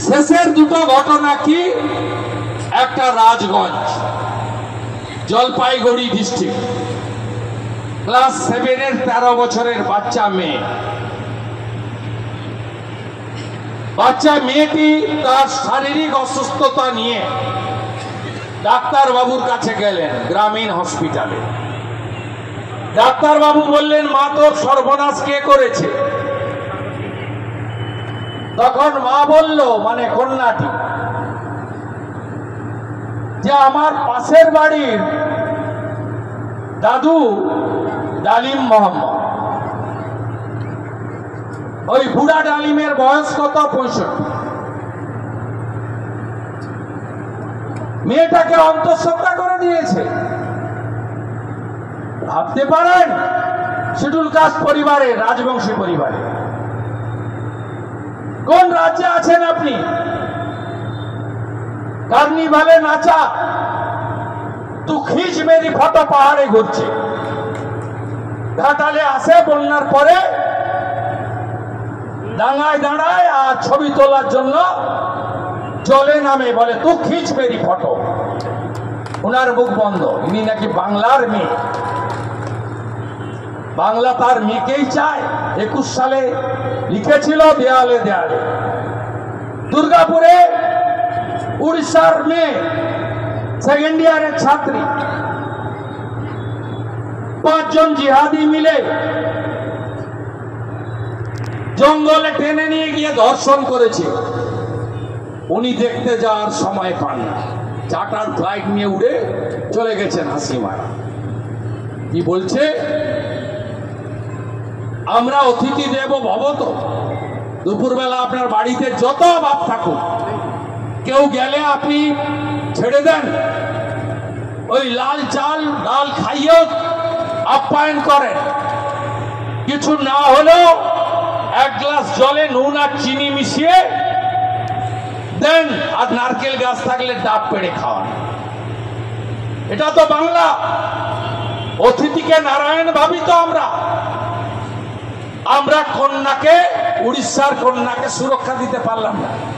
শেষের দুটো ঘটনা কি, একটা রাজগঞ্জ জলপাইগুড়ি ডিস্ট্রিক্ট, ক্লাস 7-এর 13 বছরের বাচ্চা মেয়ে। বাচ্চা মেয়েটি তার শারীরিক অসুস্থতা নিয়ে ডাক্তার বাবুর কাছে গেলেন গ্রামীণ হসপিটালে। ডাক্তার বাবু বললেন, মা তোর সর্বনাশ কে করেছে? তখন মা বলল, মানে কন্যাটি, যে আমার পাশের বাড়ির দাদু ডালিম মোহাম্মদ, ওই বুড়া ডালিমের বয়স কত? 65। মেয়েটাকে অন্তঃসত্ত্বা করে দিয়েছে। ভাবতে পারেন, শিডিউল কাস্ট পরিবারে, রাজবংশী পরিবারে। কোন রাজ্যে আছেন আপনি? কার্নিভালে নাচা তু খিচ মেরি ফটো পাহাড়ে ঘুরছে। ঘাটালে আসে বন্যার পরে, ডাঙায় দাঁড়ায় আর ছবি তোলার জন্য জলে নামে, বলে তু খিচ মেরি ফটো। ওনার মুখ বন্ধ। ইনি নাকি বাংলার মেয়ে, বাংলা তার মেয়েকেই চায়। 21 সালে লিখেছিল দেয়ালে দেয়ালে। দুর্গাপুরে উড়িষ্যার মেয়ে, 2nd ইয়ারের ছাত্রী, 5 জন জিহাদি মিলে জঙ্গলে টেনে নিয়ে গিয়ে ধর্ষণ করেছে। উনি দেখতে যাওয়ার সময় পান না, চার্টার ফ্লাইট নিয়ে উড়ে চলে গেছেন হাসিমারা। কি বলছে? আমরা অতিথি দেব ভব। তো দুপুরবেলা আপনার বাড়িতে যত বাপ থাকুক, কেউ গেলে আপনি ছেড়ে দেন, ওই লাল চাল ডাল খাইয়েও আপ্যায়ন করেন। কিছু না হলেও 1 গ্লাস জলে নুন আর চিনি মিশিয়ে দেন, আর নারকেল গাছ থাকলে ডাব পেড়ে খাওয়ান। এটা তো বাংলা। অতিথিকে নারায়ণ ভাবি তো আমরা। আমরা কন্যাকে, উড়িষ্যার কন্যাকে সুরক্ষা দিতে পারলাম না।